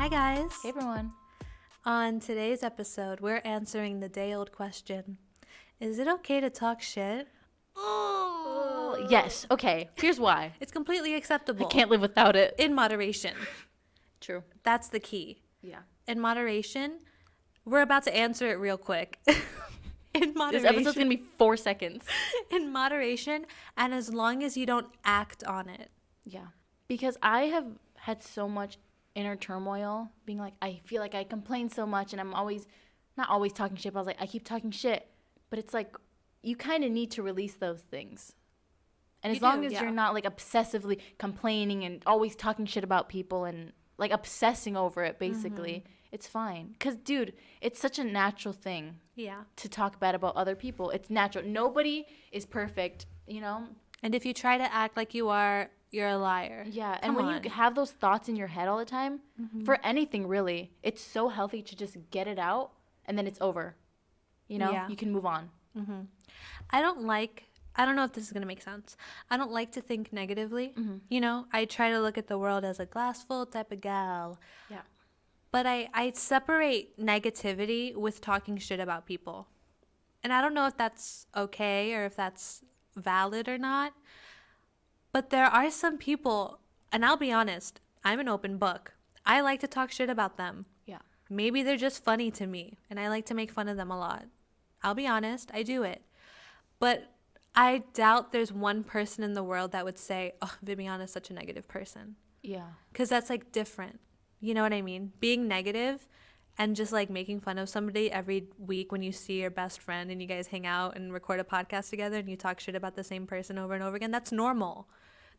Hi guys. Hey everyone. On today's episode, we're answering the day-old question. Is it okay to talk shit? Oh, yes. Okay. Here's why. It's completely acceptable. I can't live without it. In moderation. True. That's the key. Yeah. In moderation, we're about to answer it real quick. In moderation. This episode's going to be 4 seconds. In moderation, and as long as you don't act on it. Yeah. Because I have had so much inner turmoil, being like, I feel like I complain so much and I'm always, not always talking shit, but I was like, I keep talking shit. But it's like, you kind of need to release those things. And as long as you're not like obsessively complaining and always talking shit about people and like obsessing over it, basically, it's fine. Because, dude, it's such a natural thing to talk bad about other people. It's natural. Nobody is perfect, you know? And if you try to act like you are, you're a liar. Yeah, and when you have those thoughts in your head all the time, for anything really, it's so healthy to just get it out and then it's over. You know, you can move on. I don't know if this is going to make sense. I don't like to think negatively. You know, I try to look at the world as a glass full type of gal. Yeah. But I separate negativity with talking shit about people. And I don't know if that's okay or if that's valid or not. But there are some people, and I'll be honest, I'm an open book. I like to talk shit about them. Yeah. Maybe they're just funny to me, and I like to make fun of them a lot. I'll be honest, I do it. But I doubt there's one person in the world that would say, oh, Viviana's such a negative person. Yeah. Because that's like different. You know what I mean? Being negative and just like making fun of somebody every week when you see your best friend and you guys hang out and record a podcast together and you talk shit about the same person over and over again, that's normal.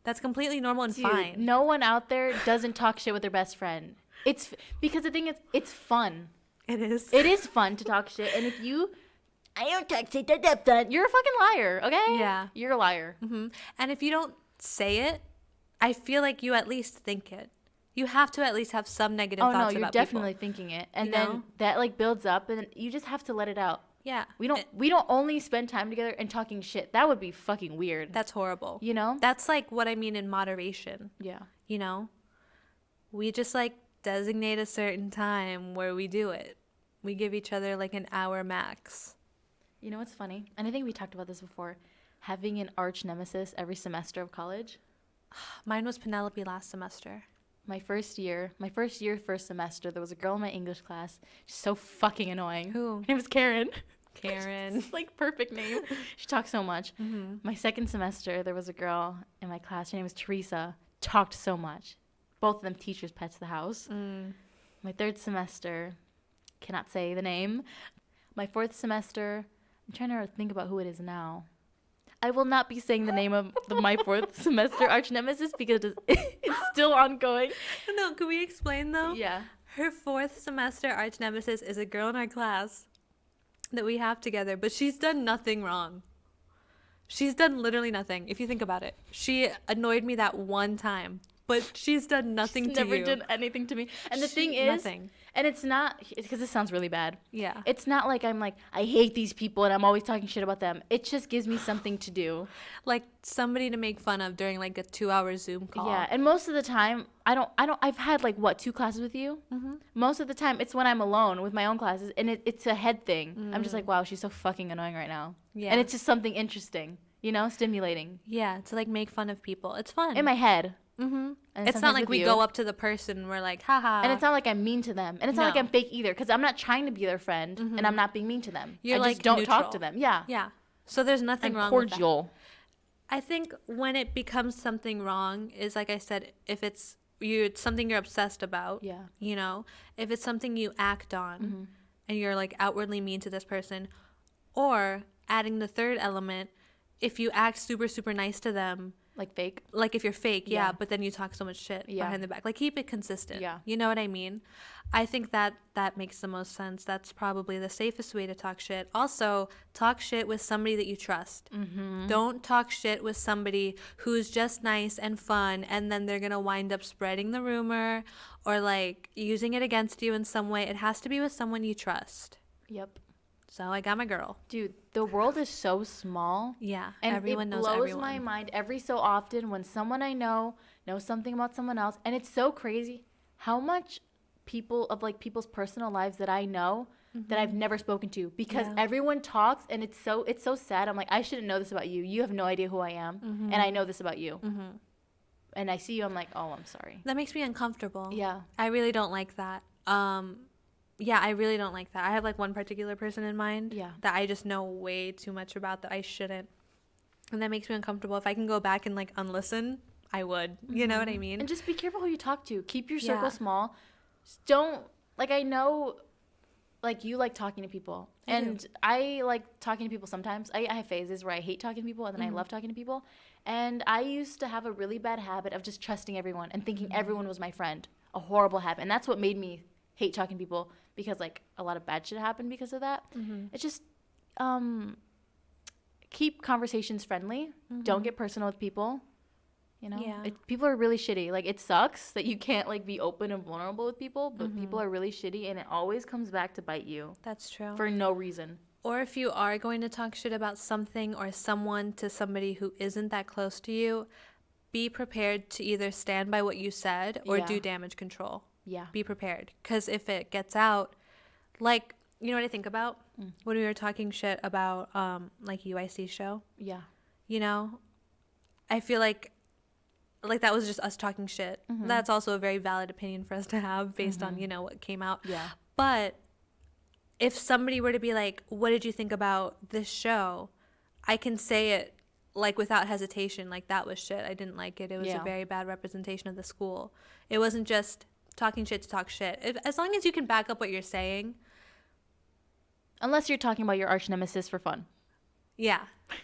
That's completely normal and fine. No one out there doesn't talk shit with their best friend. It's because the thing is, it's fun. It is. It is fun to talk shit. And if I don't talk shit, you're a fucking liar, okay? Yeah. You're a liar. And if you don't say it, I feel like you at least think it. You have to at least have some negative thoughts about people. Oh, no, you're definitely thinking it. And then that, like, builds up, and you just have to let it out. Yeah. We don't only spend time together and talking shit. That would be fucking weird. That's horrible. You know? That's, like, what I mean in moderation. Yeah. You know? We just, like, designate a certain time where we do it. We give each other, like, an hour max. You know what's funny? And I think we talked about this before. Having an arch nemesis every semester of college. Mine was Penelope last semester. My first semester, there was a girl in my English class. She's so fucking annoying. Who? Her name was Karen. Karen. It's like perfect name. She talks so much. My second semester, there was a girl in my class. Her name was Teresa. Talked so much. Both of them teachers' pets the house. My third semester, cannot say the name. My fourth semester, I'm trying to think about who it is now. I will not be saying the name of my fourth semester arch nemesis because it's still ongoing. No, can we explain though? Yeah. Her fourth semester arch nemesis is a girl in our class that we have together, but she's done nothing wrong. She's done literally nothing, if you think about it. She annoyed me that one time, but she's done nothing to you. Never done anything to me. And the thing is, nothing. And it's not, because this sounds really bad. Yeah. It's not like I'm like, I hate these people and I'm always talking shit about them. It just gives me something to do. Like somebody to make fun of during like a 2-hour Zoom call. Yeah. And most of the time, I've had like, 2 classes with you? Most of the time, it's when I'm alone with my own classes and it's a head thing. I'm just like, wow, she's so fucking annoying right now. Yeah. And it's just something interesting, you know, stimulating. Yeah. To like make fun of people. It's fun. In my head. And it's not like we go up to the person and we're like, haha. And it's not like I'm mean to them. And it's not like I'm fake either, because I'm not trying to be their friend and I'm not being mean to them. You're I like just don't neutral. talk to them. Yeah. Yeah. So there's nothing wrong cordial. with that. I think when it becomes something wrong is, like I said, if it's something you're obsessed about. Yeah. You know, if it's something you act on and you're like outwardly mean to this person, or adding the third element, if you act super, super nice to them. Like fake? Like if you're fake, yeah, but then you talk so much shit behind the back. Like keep it consistent. Yeah. You know what I mean? I think that makes the most sense. That's probably the safest way to talk shit. Also, talk shit with somebody that you trust. Don't talk shit with somebody who's just nice and fun and then they're going to wind up spreading the rumor or like using it against you in some way. It has to be with someone you trust. Yep. So I got my girl. Dude, the world is so small. Yeah, and everyone knows everyone. It blows my mind every so often when someone I know knows something about someone else. And it's so crazy how much people's personal lives that I know that I've never spoken to, because everyone talks, and it's so sad. I'm like, I shouldn't know this about you. You have no idea who I am, and I know this about you. And I see you, I'm like, oh, I'm sorry. That makes me uncomfortable. Yeah. I really don't like that. Yeah, I really don't like that. I have like one particular person in mind that I just know way too much about that I shouldn't. And that makes me uncomfortable. If I can go back and like unlisten, I would. You know what I mean? And just be careful who you talk to. Keep your circle small. Just don't, like, I know, like, you like talking to people. And I like talking to people sometimes. I have phases where I hate talking to people, and then I love talking to people. And I used to have a really bad habit of just trusting everyone and thinking everyone was my friend. A horrible habit. And that's what made me hate talking to people, because, like, a lot of bad shit happened because of that. It's just, keep conversations friendly. Don't get personal with people. You know, people are really shitty. Like, it sucks that you can't, like, be open and vulnerable with people, but people are really shitty, and it always comes back to bite you. That's true. For no reason. Or if you are going to talk shit about something or someone to somebody who isn't that close to you, be prepared to either stand by what you said or do damage control. Yeah. Be prepared. Because if it gets out, like, you know what I think about? When we were talking shit about, like, UIC show? Yeah. You know? I feel like that was just us talking shit. That's also a very valid opinion for us to have based on, you know, what came out. Yeah. But if somebody were to be like, what did you think about this show? I can say it, like, without hesitation, like, that was shit. I didn't like it. It was a very bad representation of the school. It wasn't just talking shit to talk shit. As long as you can back up what you're saying. Unless you're talking about your arch nemesis for fun. Yeah.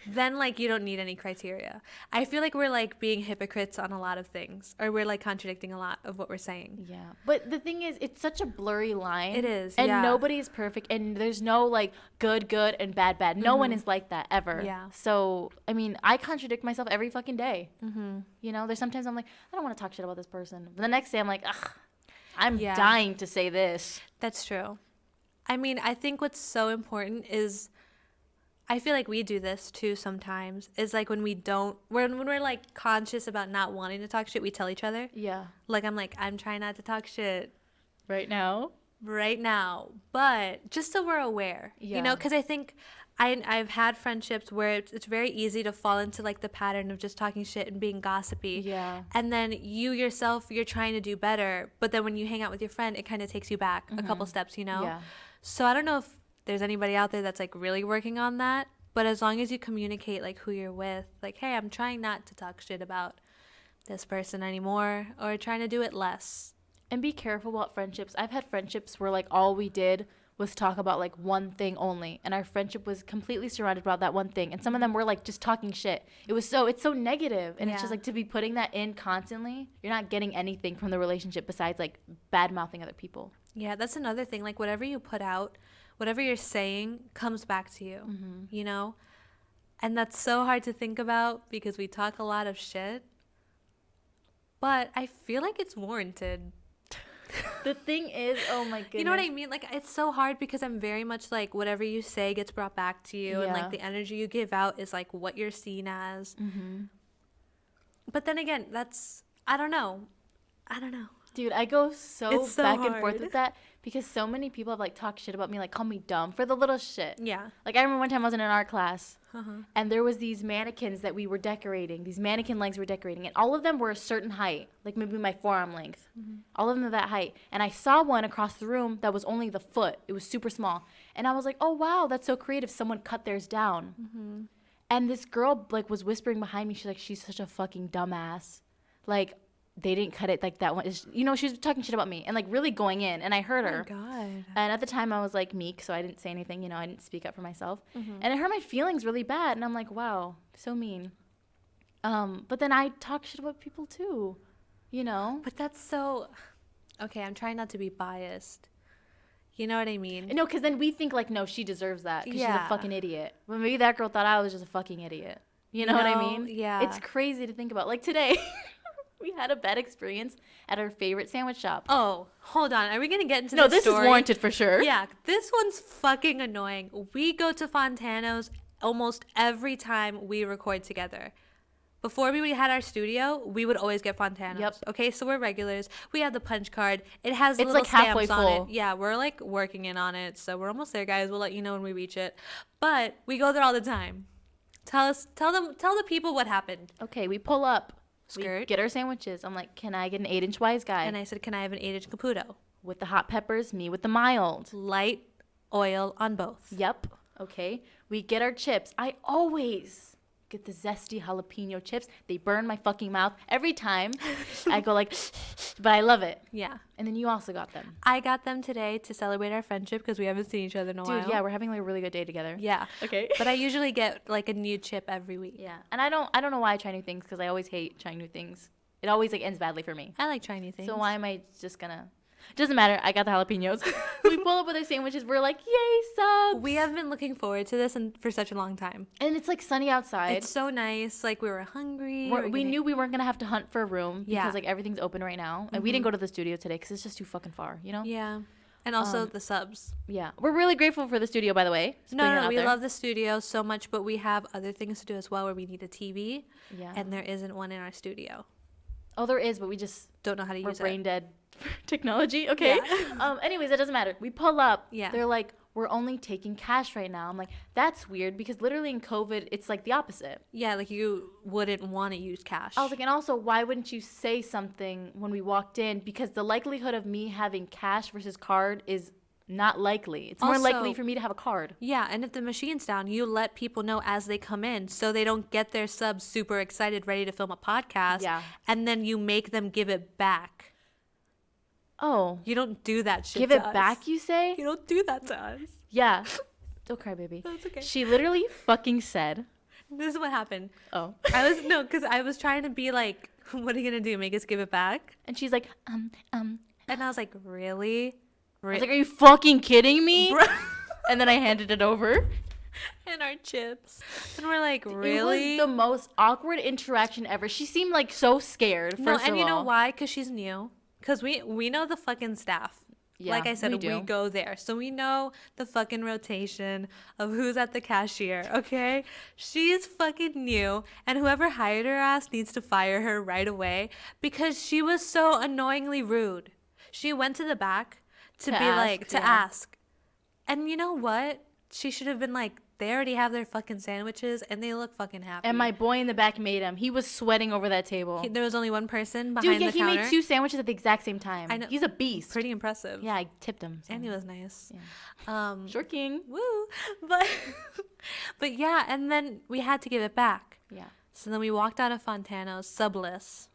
Then, like, you don't need any criteria. I feel like we're, like, being hypocrites on a lot of things. Or we're, like, contradicting a lot of what we're saying. Yeah. But the thing is, it's such a blurry line. It is, and nobody is perfect. And there's no, like, good, and bad. No one is like that, ever. Yeah. So, I mean, I contradict myself every fucking day. You know, there's sometimes I'm like, I don't want to talk shit about this person. But the next day I'm like, ugh, I'm dying to say this. That's true. I mean, I think what's so important is, I feel like we do this too sometimes, is like when we're like conscious about not wanting to talk shit, we tell each other. Yeah. Like, I'm trying not to talk shit. Right now. But just so we're aware, you know, because I think I've had friendships where it's very easy to fall into like the pattern of just talking shit and being gossipy. Yeah. And then you yourself, you're trying to do better, but then when you hang out with your friend, it kind of takes you back a couple steps, you know? Yeah. So I don't know if there's anybody out there that's like really working on that, but as long as you communicate like who you're with, like, hey, I'm trying not to talk shit about this person anymore, or trying to do it less. And be careful about friendships. I've had friendships where like all we did was talk about like one thing only, and our friendship was completely surrounded about that one thing, and some of them were like just talking shit. It's so negative, and it's just like, to be putting that in constantly, you're not getting anything from the relationship besides like bad mouthing other people. Yeah, that's another thing. Like, whatever you put out, whatever you're saying comes back to you, you know? And that's so hard to think about because we talk a lot of shit, but I feel like it's warranted. The thing is, oh my goodness. You know what I mean? Like, it's so hard because I'm very much like, whatever you say gets brought back to you, and like the energy you give out is like what you're seen as. But then again, I don't know. Dude, I go so back and forth with that because so many people have like talked shit about me, like call me dumb for the little shit. Yeah. Like, I remember one time I was in an art class and there was these mannequins that we were decorating. These mannequin legs we were decorating, and all of them were a certain height, like maybe my forearm length. All of them are that height. And I saw one across the room that was only the foot. It was super small. And I was like, oh, wow, that's so creative. Someone cut theirs down. And this girl like was whispering behind me. She's like, she's such a fucking dumbass. Like, they didn't cut it like that one. You know, she was talking shit about me and like really going in, and I heard her. Oh my God. And at the time I was like meek, so I didn't say anything, you know, I didn't speak up for myself. And it hurt my feelings really bad, and I'm like, wow, so mean. But then I talk shit about people too, you know? But that's so, okay, I'm trying not to be biased. You know what I mean? No, because then we think like, no, she deserves that because she's a fucking idiot. But maybe that girl thought I was just a fucking idiot. You know what I mean? Yeah. It's crazy to think about. Like today, we had a bad experience at our favorite sandwich shop. Oh, hold on. Are we going to get into this story? No, this is warranted for sure. Yeah, this one's fucking annoying. We go to Fontano's almost every time we record together. Before we had our studio, we would always get Fontanos. Yep. Okay, so we're regulars. We have the punch card. It has it's little like halfway stamps on full. it. Yeah, we're like working in on it, so we're almost there, guys. We'll let you know when we reach it. But we go there all the time. Tell the people what happened. Okay, we pull up. Skirt. We get our sandwiches. I'm like, can I get an 8-inch wise guy? And I said, can I have an 8-inch Caputo? With the hot peppers, me with the mild. Light oil on both. Yep. Okay. We get our chips. I always get the zesty jalapeno chips. They burn my fucking mouth every time. I go like, but I love it. Yeah. And then you also got them. I got them today to celebrate our friendship because we haven't seen each other in a while. Dude, yeah, we're having like a really good day together. Yeah. Okay. But I usually get like a new chip every week. Yeah. And I don't know why I try new things because I always hate trying new things. It always like ends badly for me. I like trying new things. So why am I just gonna... Doesn't matter. I got the jalapenos. We pull up with our sandwiches. We're like, yay, subs. We have been looking forward to this for such a long time. And it's like sunny outside. It's so nice. Like we were hungry. We knew we weren't going to have to hunt for a room because Yeah. like everything's open right now. And we didn't go to the studio today because it's just too fucking far, you know? Yeah. And also the subs. Yeah. We're really grateful for the studio, by the way. No, we love the studio so much, but we have other things to do as well where we need a TV. Yeah. And there isn't one in our studio. Oh, there is, but we just... Don't know how to We're use brain it. dead technology. Okay. Yeah. Anyways, it doesn't matter. We pull up. Yeah. They're like, we're only taking cash right now. I'm like, that's weird because literally in COVID, it's like the opposite. Yeah, like you wouldn't want to use cash. I was like, and also, why wouldn't you say something when we walked in? Because the likelihood of me having cash versus card is not likely. It's more Also, likely for me to have a card. yeah, and if the machine's down, you let people know as they come in so they don't get their subs super excited, ready to film a podcast. Yeah. And then you make them give it back. Oh. You don't do that shit Give to it us. back, you say? You don't do that to us. Yeah. Don't cry, baby. That's okay. She literally fucking said, This is what happened. oh. Because I was trying to be like, what are you going to do? Make us give it back? And she's like, And I was like, really? I was like, are you fucking kidding me? Bro. And then I handed it over. And our chips. And we're like, really? It was the most awkward interaction ever. She seemed like so scared. No, First and of you know all. why? Because she's new. Because we know the fucking staff. Yeah, like I said, we we do. go there. So we know the fucking rotation of who's at the cashier, okay? She's fucking new. And whoever hired her ass needs to fire her right away because she was so annoyingly rude. She went to the back to ask. And you know what? She should have been like, they already have their fucking sandwiches and they look fucking happy. And my boy in the back made him. He was sweating over that table. There was only one person behind the counter. He made 2 sandwiches at the exact same time. I know. He's a beast. Pretty impressive. Yeah, I tipped him. So. And he was nice. Yeah. Sure king. Woo. But yeah, and then we had to give it back. Yeah. So then we walked out of Fontano's subless.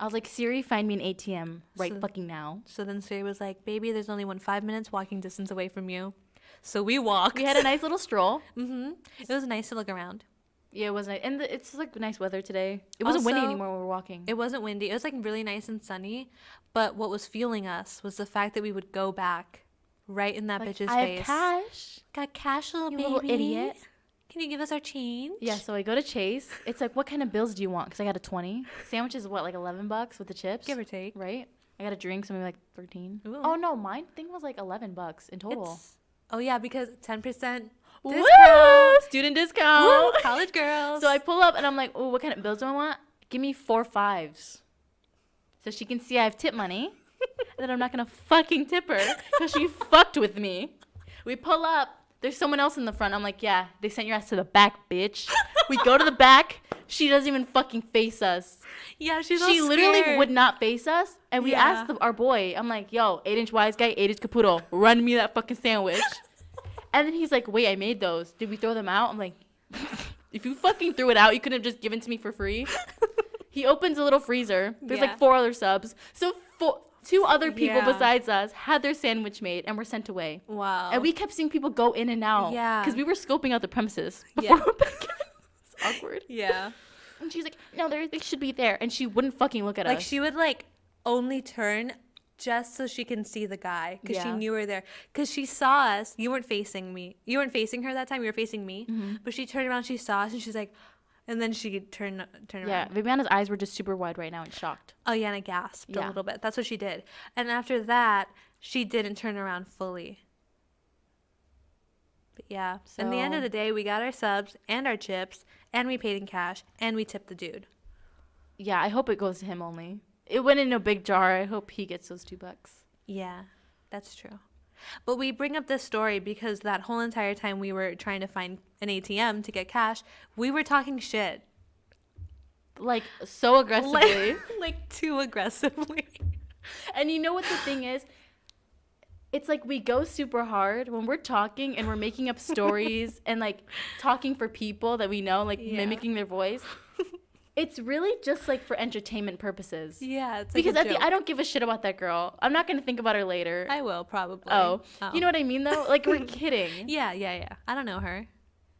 I was like, Siri, find me an ATM fucking now. So then Siri was like, baby, there's only 5 minutes walking distance away from you. So we walked. We had a nice little stroll. It was nice to look around. Yeah, it was nice. And it's like nice weather today. It wasn't windy anymore when we were walking. It wasn't windy. It was like really nice and sunny. But what was fueling us was the fact that we would go back right in that bitch's face. I have cash. Got cash, little baby. Little idiot. Can you give us our change? Yeah, so I go to Chase. It's like, what kind of bills do you want? Because I got a 20. Sandwich is what, like $11 with the chips? Give or take. Right? I got a drink, so maybe like 13. Ooh. Oh, no, mine thing was like $11 in total. Oh, yeah, because 10% discount. Woo! Student discount. Woo! College girls. So I pull up and I'm like, oh, what kind of bills do I want? Give me 4 5s. So she can see I have tip money. And then I'm not going to fucking tip her because she fucked with me. We pull up. There's someone else in the front. I'm like, yeah, they sent your ass to the back, bitch. We go to the back. She doesn't even fucking face us. Yeah, she literally would not face us. And we asked our boy, I'm like, yo, 8-inch wise guy, 8-inch Caputo, run me that fucking sandwich. And then he's like, wait, I made those. Did we throw them out? I'm like, if you fucking threw it out, you could have just given to me for free. He opens a little freezer. There's like 4 other subs. So 2 other people besides us had their sandwich made and were sent away. Wow. And we kept seeing people go in and out. Yeah. Because we were scoping out the premises before we went back in. It's awkward. Yeah. And she's like, no, they should be there. And she wouldn't fucking look at us. Like, she would, like, only turn just so she can see the guy. Because she knew we were there. Because she saw us. You weren't facing me. You weren't facing her that time. You were facing me. Mm-hmm. But she turned around. She saw us. And she's like... And then she turned around. Yeah, Viviana's eyes were just super wide right now and shocked. Oh, yeah, and I gasped a little bit. That's what she did. And after that, she didn't turn around fully. But yeah. So, in the end of the day, we got our subs and our chips, and we paid in cash, and we tipped the dude. Yeah, I hope it goes to him only. It went in a big jar. I hope he gets those $2. Yeah, that's true. But we bring up this story because that whole entire time we were trying to find an ATM to get cash, we were talking shit. Like, so aggressively. Like too aggressively. And you know what the thing is? It's like we go super hard when we're talking and we're making up stories and like talking for people that we know, like mimicking their voice. It's really just like for entertainment purposes. Yeah, it's like because I don't give a shit about that girl. I'm not gonna think about her later. I will probably. Oh, you know what I mean though? Like we're kidding. Yeah. I don't know her.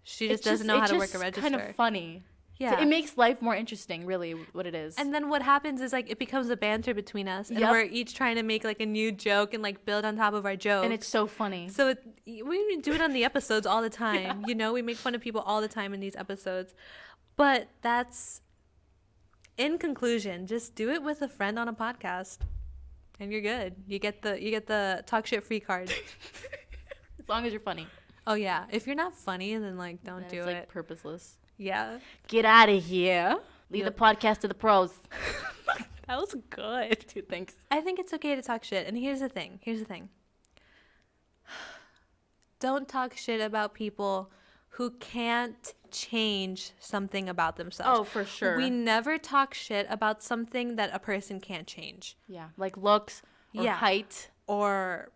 She just doesn't know how to work a register. It's kind of funny. Yeah, so it makes life more interesting, really, what it is. And then what happens is like it becomes a banter between us, and we're each trying to make like a new joke and like build on top of our jokes. And it's so funny. So we do it on the episodes all the time. You know, we make fun of people all the time in these episodes, but that's. In conclusion, just do it with a friend on a podcast, and you're good. You get the talk shit free card. As long as you're funny. Oh yeah, if you're not funny, then like don't do it. It's like purposeless. Yeah. Get out of here. Leave the podcast to the pros. That was good. Dude, thanks. I think it's okay to talk shit, and here's the thing. Don't talk shit about people who can't change something about themselves. Oh, for sure. We never talk shit about something that a person can't change. Yeah, like looks or height. Or,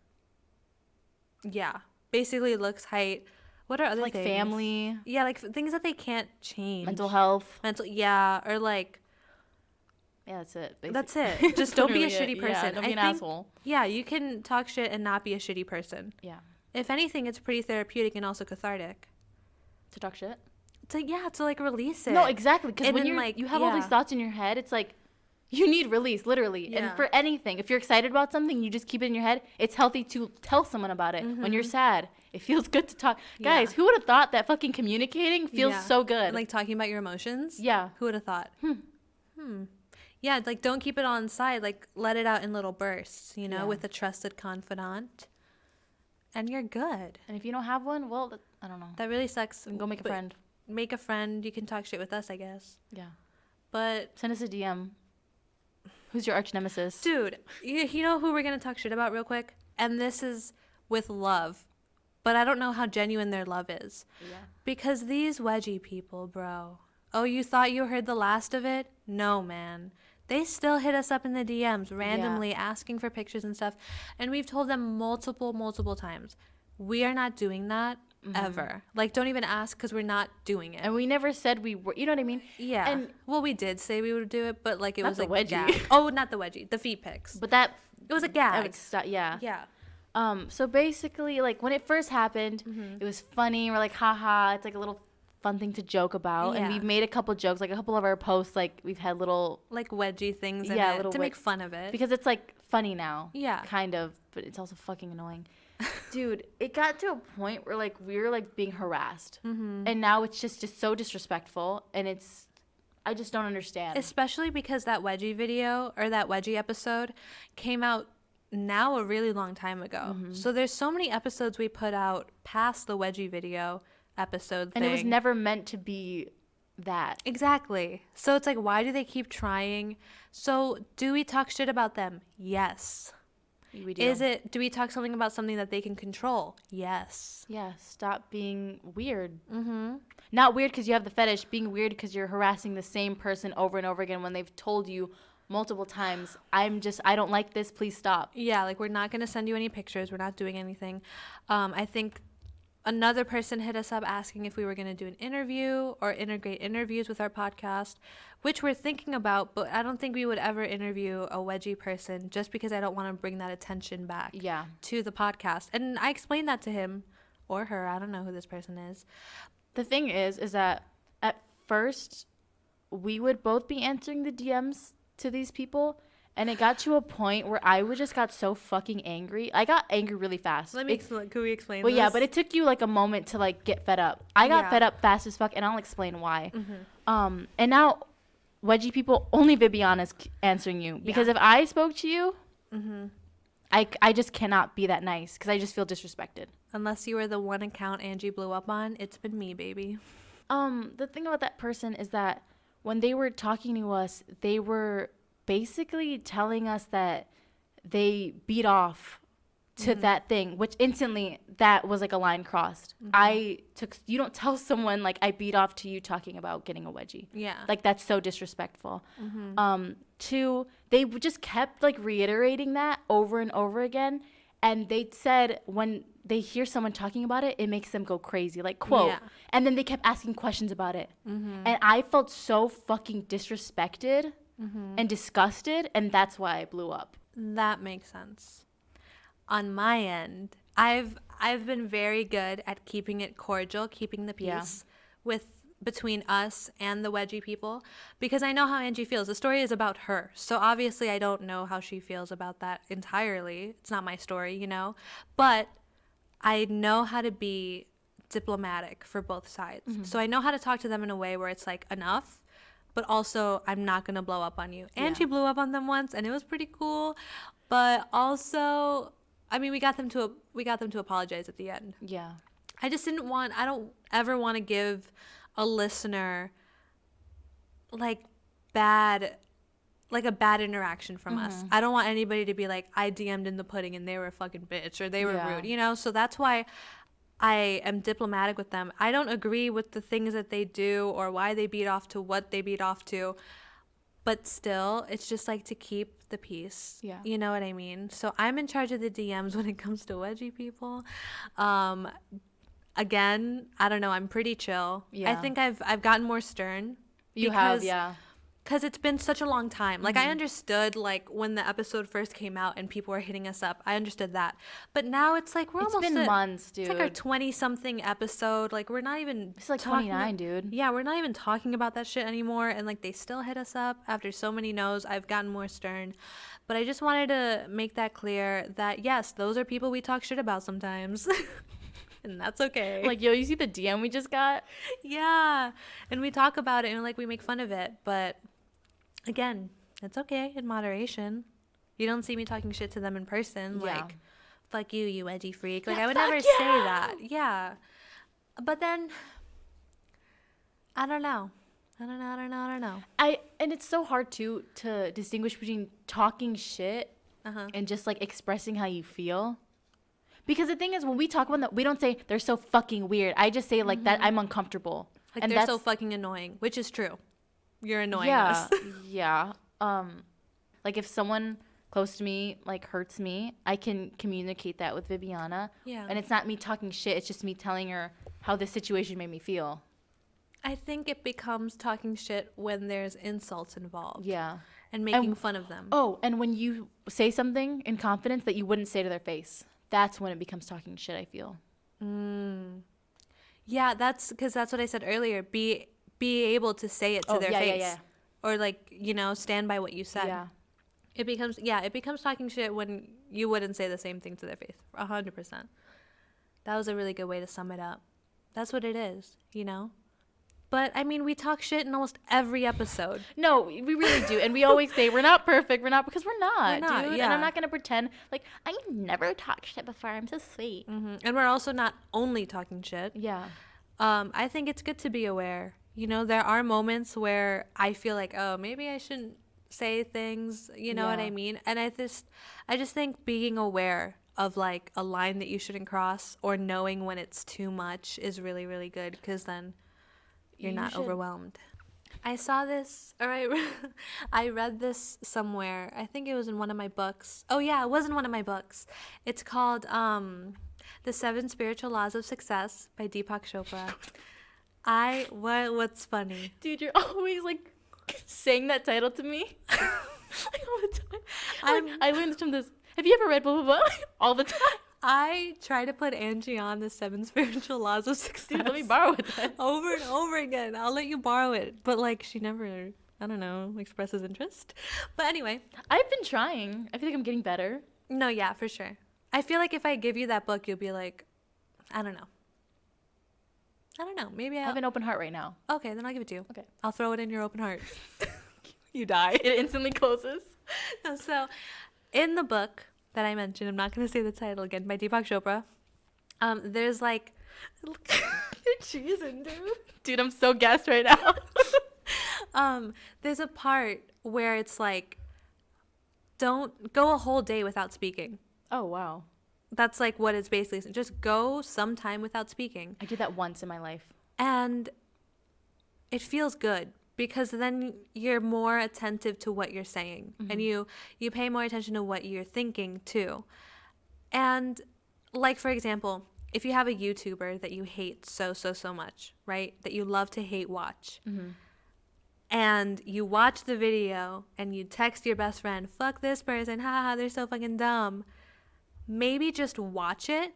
basically looks, height. What are other like things? Like family. Yeah, like things that they can't change. Mental health. Or like. Yeah, that's it. Basically. That's it. Just don't be a shitty person. Yeah, don't be an asshole. Yeah, you can talk shit and not be a shitty person. Yeah. If anything, it's pretty therapeutic and also cathartic. To talk shit? To like release it. No, exactly. Because when you have all these thoughts in your head, it's like you need release, literally. Yeah. And for anything, if you're excited about something, you just keep it in your head. It's healthy to tell someone about it. When you're sad, it feels good to talk. Guys, who would have thought that fucking communicating feels so good? And like talking about your emotions? Yeah. Who would have thought? Yeah, like don't keep it all inside. Like let it out in little bursts, with a trusted confidant. And you're good. And if you don't have one, well, I don't know. That really sucks. Go make a friend. Make a friend. You can talk shit with us, I guess. Yeah. But send us a DM. Who's your arch nemesis? Dude, you know who we're going to talk shit about real quick? And this is with love. But I don't know how genuine their love is. Yeah. Because these wedgie people, bro. Oh, you thought you heard the last of it? No, man. They still hit us up in the DMs randomly asking for pictures and stuff. And we've told them multiple times. We are not doing that ever. Like, don't even ask because we're not doing it. And we never said we were. You know what I mean? Yeah. And well, we did say we would do it, but like it was a like wedgie. Gag. Oh, not the wedgie. The feet pics. But that it was a gag. Yeah. Yeah. So basically, like when it first happened, it was funny. We're like, haha. It's like a little fun thing to joke about. And we've made a couple jokes, like a couple of our posts, like we've had little like wedgie things in it to make fun of it. Because it's like funny now. Yeah. Kind of, but it's also fucking annoying. Dude, it got to a point where like we were like being harassed. And now it's just so disrespectful, and I just don't understand. Especially because that wedgie video or that wedgie episode came out now a really long time ago. So there's so many episodes we put out past the wedgie video episode thing. And it was never meant to be that. Exactly. So it's like, why do they keep trying? So do we talk shit about them? Yes. We do. Do we talk something about something that they can control? Yes. Yeah. Stop being weird. Not weird because you have the fetish. Being weird because you're harassing the same person over and over again when they've told you multiple times, I don't like this. Please stop. Yeah. Like, we're not going to send you any pictures. We're not doing anything. I think another person hit us up asking if we were going to do an interview or integrate interviews with our podcast, which we're thinking about, but I don't think we would ever interview a wedgie person just because I don't want to bring that attention back to the podcast. And I explained that to him or her. I don't know who this person is. The thing is that at first we would both be answering the DMs to these people. And it got to a point where I just got so fucking angry. I got angry really fast. Can we explain this? Yeah, but it took you like a moment to like get fed up. I got fed up fast as fuck, and I'll explain why. And now wedgie people, only Viviana's answering you. Because if I spoke to you, I just cannot be that nice because I just feel disrespected. Unless you were the one account Angie blew up on, it's been me, baby. The thing about that person is that when they were talking to us, they were basically telling us that they beat off to that thing, which instantly that was like a line crossed. You don't tell someone like I beat off to you talking about getting a wedgie. Yeah. Like that's so disrespectful. Two, they just kept like reiterating that over and over again. And they said when they hear someone talking about it, it makes them go crazy, like quote. Yeah. And then they kept asking questions about it. And I felt so fucking disrespected and disgusted. And that's why I blew up. That makes sense. On my end, I've been very good at keeping it cordial, keeping the peace between us and the wedgie people, because I know how Angie feels. The story is about her, so obviously I don't know how she feels about that entirely. It's not my story, you know, but I know how to be diplomatic for both sides. So I know how to talk to them in a way where it's like enough, but also I'm not gonna blow up on you. Angie blew up on them once, and it was pretty cool, but also, I mean, we got them to apologize at the end. Yeah. I don't ever want to give a listener like a bad interaction from us. I don't want anybody to be like, I DM'd in the pudding and they were a fucking bitch or they were rude, you know? So that's why I am diplomatic with them. I don't agree with the things that they do or why they beat off to what they beat off to, but still, it's just like to keep the peace. Yeah. You know what I mean? So I'm in charge of the DMs when it comes to wedgie people. Again, I don't know. I'm pretty chill. Yeah. I think I've gotten more stern. You have, yeah. Because it's been such a long time. Like, I understood, like, when the episode first came out and people were hitting us up. I understood that. But now it's like it's been months, dude. It's like our 20-something episode. Like, we're not even... It's like 29, dude. Yeah, we're not even talking about that shit anymore. And, like, they still hit us up after so many no's. I've gotten more stern. But I just wanted to make that clear that, yes, those are people we talk shit about sometimes. And that's okay. Like, yo, you see the DM we just got? Yeah. And we talk about it and, like, we make fun of it. But, again, it's okay in moderation. You don't see me talking shit to them in person. Yeah. Like, fuck you, you edgy freak. Like, I would never say that. Yeah. But then, I don't know. And it's so hard, too, to distinguish between talking shit and just, like, expressing how you feel. Because the thing is, when we talk about that, we don't say they're so fucking weird. I just say like that I'm uncomfortable. Like, and they're so fucking annoying, which is true. You're annoying us. Yeah. Like if someone close to me like hurts me, I can communicate that with Viviana. Yeah. And it's not me talking shit. It's just me telling her how this situation made me feel. I think it becomes talking shit when there's insults involved. Yeah. And making fun of them. Oh, and when you say something in confidence that you wouldn't say to their face. That's when it becomes talking shit, I feel. Yeah, that's because that's what I said earlier. Be able to say it to their face. Yeah. Or, like, you know, stand by what you said. Yeah. It becomes talking shit when you wouldn't say the same thing to their face. 100%. That was a really good way to sum it up. That's what it is, you know? But, I mean, we talk shit in almost every episode. No, we really do. And we always say we're not perfect. because we're not, dude. Yeah. And I'm not going to pretend like I never talked shit before. I'm so sweet. And we're also not only talking shit. Yeah. I think it's good to be aware. You know, there are moments where I feel like, oh, maybe I shouldn't say things. You know what I mean? And I just think being aware of, like, a line that you shouldn't cross or knowing when it's too much is really, really good, because then... You're not overwhelmed. I saw this, or I read this somewhere. I think it was in one of my books. Oh, yeah, it was in one of my books. It's called The 7 Spiritual Laws of Success by Deepak Chopra. What's funny? Dude, you're always, like, saying that title to me. Like, all the time. I learned from this. Have you ever read blah, blah, blah? All the time. I try to put Angie on the 7 Spiritual Laws of Success. Dude, let me borrow it then. Over and over again. I'll let you borrow it. But, like, she never, I don't know, expresses interest. But anyway. I've been trying. I feel like I'm getting better. No, yeah, for sure. I feel like if I give you that book, you'll be like, I don't know. Maybe I have an open heart right now. Okay, then I'll give it to you. Okay. I'll throw it in your open heart. You die. It instantly closes. So, in the book that I mentioned, I'm not going to say the title again, by Deepak Chopra, there's, like, You're cheesing, dude. Dude, I'm so gassed right now. There's a part where it's like, don't go a whole day without speaking. Oh, wow. That's like what it's basically saying. Just go some time without speaking. I did that once in my life. And it feels good because then you're more attentive to what you're saying. Mm-hmm. And you pay more attention to what you're thinking too. And like, for example, if you have a YouTuber that you hate so much, right? That you love to hate watch. Mm-hmm. And you watch the video and you text your best friend, fuck this person, haha, they're so fucking dumb. Maybe just watch it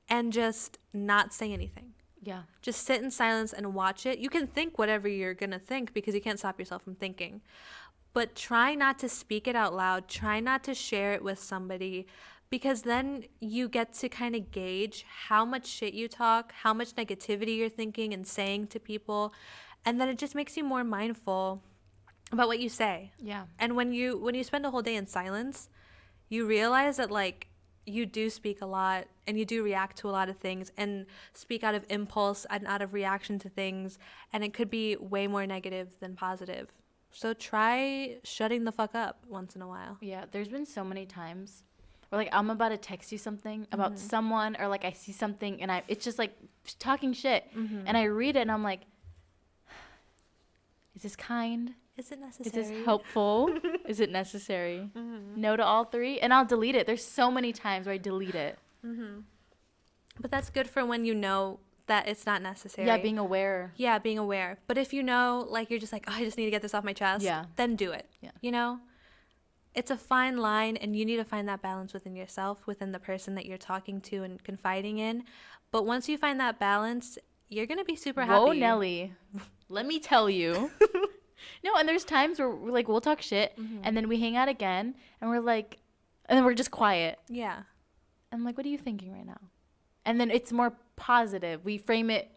and just not say anything. Yeah. Just sit in silence and watch it. You can think whatever you're going to think because you can't stop yourself from thinking. But try not to speak it out loud. Try not to share it with somebody because then you get to kind of gauge how much shit you talk, how much negativity you're thinking and saying to people. And then it just makes you more mindful about what you say. Yeah. And when you spend a whole day in silence, you realize that like you do speak a lot and you do react to a lot of things and speak out of impulse and out of reaction to things. And it could be way more negative than positive. So try shutting the fuck up once in a while. Yeah. There's been so many times where like I'm about to text you something about mm-hmm. someone or like I see something and it's just like talking shit. Mm-hmm. And I read it and I'm like, is this kind? Is it necessary? Is this helpful? Is it necessary? Mm-hmm. No to all three? And I'll delete it. There's so many times where I delete it. Mm-hmm. But that's good for when you know that it's not necessary. Yeah, being aware. Yeah, being aware. But if you know, like, you're just like, oh, I just need to get this off my chest. Yeah. Then do it. Yeah. You know? It's a fine line, and you need to find that balance within yourself, within the person that you're talking to and confiding in. But once you find that balance, you're going to be super happy. Whoa, Nelly. Let me tell you. No, and there's times where we're like, we'll talk shit, mm-hmm. and then we hang out again, and we're like, and then we're just quiet. Yeah. I'm like, what are you thinking right now? And then it's more positive. We frame it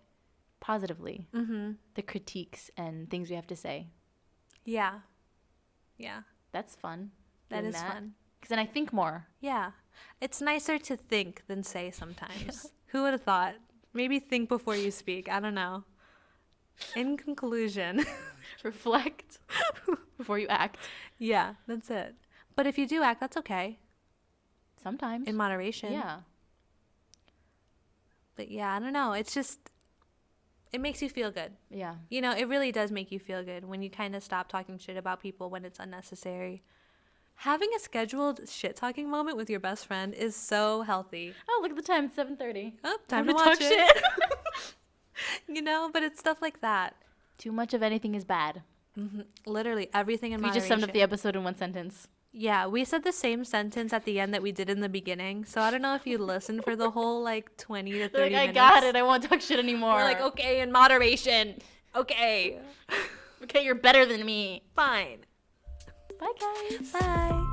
positively. Mm-hmm. The critiques and things we have to say. Yeah. Yeah. That's fun. That is fun. Because then I think more. Yeah. It's nicer to think than say sometimes. Yeah. Who would have thought? Maybe think before you speak. I don't know. In conclusion, reflect before you act. Yeah, that's it. But if you do act, that's okay. Sometimes. In moderation. Yeah. But yeah, I don't know. It's just, it makes you feel good. Yeah. You know, it really does make you feel good when you kind of stop talking shit about people when it's unnecessary. Having a scheduled shit-talking moment with your best friend is so healthy. Oh, look at the time. It's 7:30. Oh, time to watch it. You know, but it's stuff like that. Too much of anything is bad. Mm-hmm. Literally everything in moderation. We just summed up the episode in one sentence. Yeah, we said the same sentence at the end that we did in the beginning. So I don't know if you listened for the whole like 20 to 30 minutes. I got it. I won't talk shit anymore. We're like, okay, in moderation. Okay. Okay, you're better than me. Fine. Bye, guys. Bye.